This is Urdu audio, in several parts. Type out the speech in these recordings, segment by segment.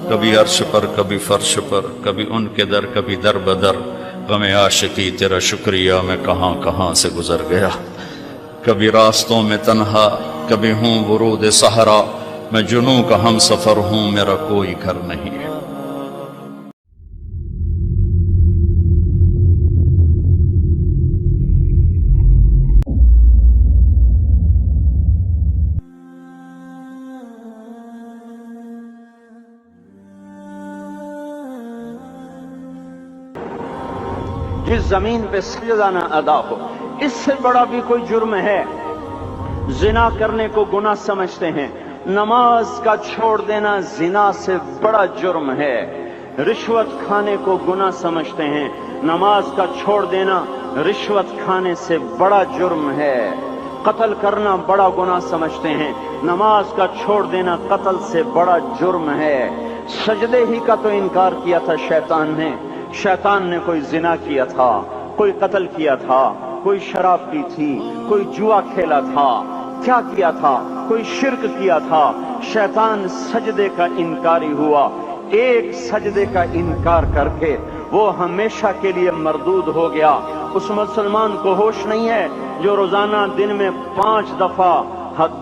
کبھی عرش پر کبھی فرش پر، کبھی ان کے در کبھی در بدر، غم عاشقی تیرا شکریہ میں کہاں کہاں سے گزر گیا، کبھی راستوں میں تنہا کبھی ہوں ورود صحرا، میں جنوں کا ہم سفر ہوں میرا کوئی گھر نہیں ہے۔ جس زمین پہ سجدہ نہ ادا ہو، اس سے بڑا بھی کوئی جرم ہے؟ زنا کرنے کو گناہ سمجھتے ہیں، نماز کا چھوڑ دینا زنا سے بڑا جرم ہے۔ رشوت کھانے کو گناہ سمجھتے ہیں، نماز کا چھوڑ دینا رشوت کھانے سے بڑا جرم ہے۔ قتل کرنا بڑا گناہ سمجھتے ہیں، نماز کا چھوڑ دینا قتل سے بڑا جرم ہے۔ سجدے ہی کا تو انکار کیا تھا شیطان نے کوئی زنا کیا تھا، کوئی قتل کیا تھا، کوئی شراب پی تھی، کوئی جوا کھیلا تھا، کیا کیا تھا؟ کوئی شرک کیا تھا۔ شیطان سجدے کا انکاری ہوا، ایک سجدے کا انکار کر کے وہ ہمیشہ کے لیے مردود ہو گیا۔ اس مسلمان کو ہوش نہیں ہے جو روزانہ دن میں 5 دفعہ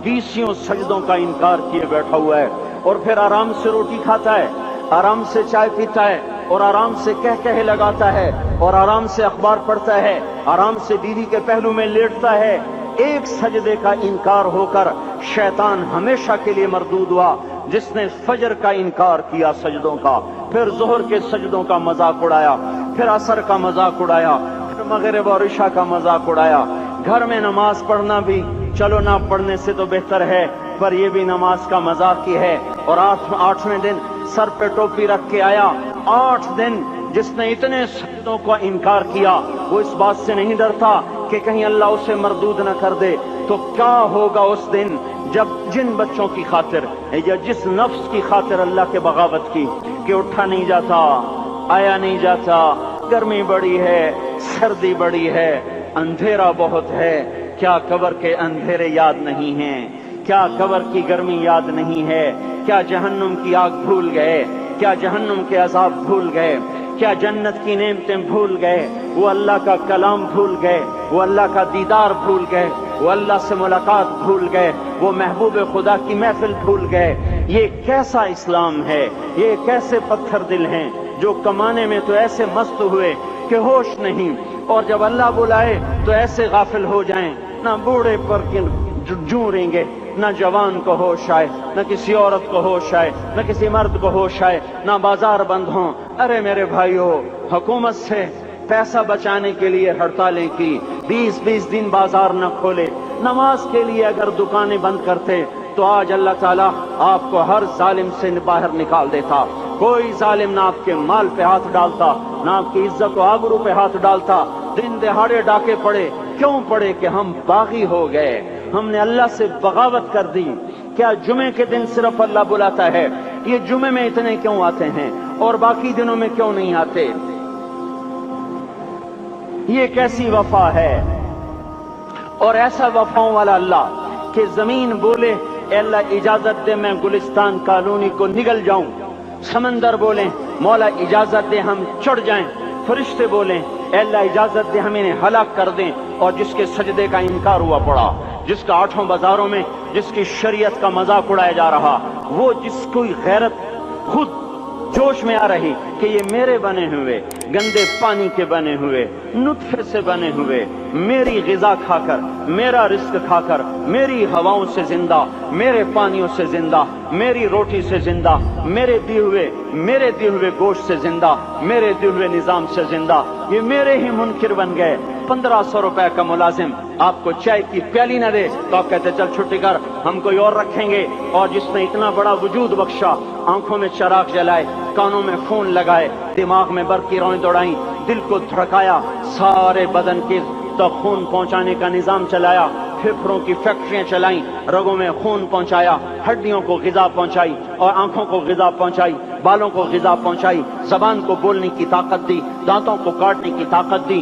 20 سجدوں کا انکار کیے بیٹھا ہوا ہے، اور پھر آرام سے روٹی کھاتا ہے، آرام سے چائے پیتا ہے، اور آرام سے کہے لگاتا ہے، اور آرام سے اخبار پڑھتا ہے، آرام سے بیوی کے پہلو میں لیٹتا ہے۔ ایک سجدے کا انکار ہو کر شیطان ہمیشہ کے لیے مردود ہوا۔ جس نے فجر کا انکار کیا سجدوں کا، پھر ظہر کے سجدوں کا مذاق اڑایا، پھر عصر کا مذاق اڑایا، پھر مغرب اور عشاء کا مذاق اڑایا۔ گھر میں نماز پڑھنا بھی چلو نہ پڑھنے سے تو بہتر ہے، پر یہ بھی نماز کا مذاق ہی ہے۔ اور 8ویں دن سر پہ ٹوپی رکھ کے آیا۔ 8 دن جس نے اتنے سجدوں کا انکار کیا، وہ اس بات سے نہیں ڈرتا کہ کہیں اللہ اسے مردود نہ کر دے، تو کیا ہوگا اس دن جب جن بچوں کی خاطر یا جس نفس کی خاطر اللہ کے بغاوت کی کہ اٹھا نہیں جاتا، آیا نہیں جاتا، گرمی بڑی ہے، سردی بڑی ہے، اندھیرا بہت ہے، کیا قبر کے اندھیرے یاد نہیں ہیں؟ کیا قبر کی گرمی یاد نہیں ہے؟ کیا جہنم کی آگ بھول گئے؟ کیا جہنم کے عذاب بھول گئے؟ کیا جنت کی نعمتیں بھول گئے؟ وہ اللہ کا کلام بھول گئے؟ وہ اللہ کا دیدار بھول گئے؟ وہ اللہ سے ملاقات بھول گئے؟ وہ محبوب خدا کی محفل بھول گئے؟ یہ کیسا اسلام ہے؟ یہ کیسے پتھر دل ہیں جو کمانے میں تو ایسے مست ہوئے کہ ہوش نہیں، اور جب اللہ بلائے تو ایسے غافل ہو جائیں، نہ بوڑھے پر جوں رہیں گے، نہ جوان کو ہوش آئے، نہ کسی عورت کو ہوش آئے، نہ کسی مرد کو ہوش آئے، نہ بازار بند ہوں۔ ارے میرے بھائیو، حکومت سے پیسہ بچانے کے لیے ہڑتالیں کی، 20 دن بازار نہ کھولے، نماز کے لیے اگر دکانیں بند کرتے تو آج اللہ تعالیٰ آپ کو ہر ظالم سے باہر نکال دیتا۔ کوئی ظالم نہ آپ کے مال پہ ہاتھ ڈالتا، نہ آپ کی عزت و آبرو پہ ہاتھ ڈالتا۔ دن دہاڑے ڈاکے پڑے، کیوں پڑے؟ کہ ہم باغی ہو گئے، ہم نے اللہ سے بغاوت کر دی۔ کیا جمعے کے دن صرف اللہ بلاتا ہے؟ یہ جمعے میں اتنے کیوں آتے ہیں اور باقی دنوں میں کیوں نہیں آتے؟ یہ کیسی وفا ہے؟ اور ایسا وفاؤں والا اللہ کہ زمین بولے اے اللہ اجازت دے میں گلستان کالونی کو نگل جاؤں، سمندر بولیں مولا اجازت دے ہم چڑھ جائیں، فرشتے بولیں اے اللہ اجازت دے ہم انہیں ہلاک کر دیں، اور جس کے سجدے کا انکار ہوا پڑا، جس کا 8 بازاروں میں جس کی شریعت کا مذاق اڑایا جا رہا، وہ جس کوئی غیرت خود جوش میں آ رہی کہ یہ میرے بنے ہوئے گندے پانی کے بنے ہوئے نطفے سے بنے ہوئے، میری غذا کھا کر، میرا رزق کھا کر، میری ہواؤں سے زندہ، میرے پانیوں سے زندہ، میری روٹی سے زندہ، میرے دیے ہوئے گوشت سے زندہ، میرے دیے ہوئے نظام سے زندہ، یہ میرے ہی منکر بن گئے۔ 1500 روپے کا ملازم آپ کو چائے کی پیالی نہ دے تو آپ کہتے چل چھٹی کر، ہم کوئی اور رکھیں گے۔ اور جس نے اتنا بڑا وجود بخشا، آنکھوں میں چراغ جلائے، کانوں میں فون لگائے، دماغ میں برق کی روئیں دوڑائیں، دل کو دھڑکایا، سارے بدن کے تک خون پہنچانے کا نظام چلایا، پھپھڑوں کی فیکٹریاں چلائیں، رگوں میں خون پہنچایا، ہڈیوں کو غذا پہنچائی، اور آنکھوں کو غذا پہنچائی، بالوں کو غذا پہنچائی، زبان کو بولنے کی طاقت دی، دانتوں کو کاٹنے کی طاقت دی،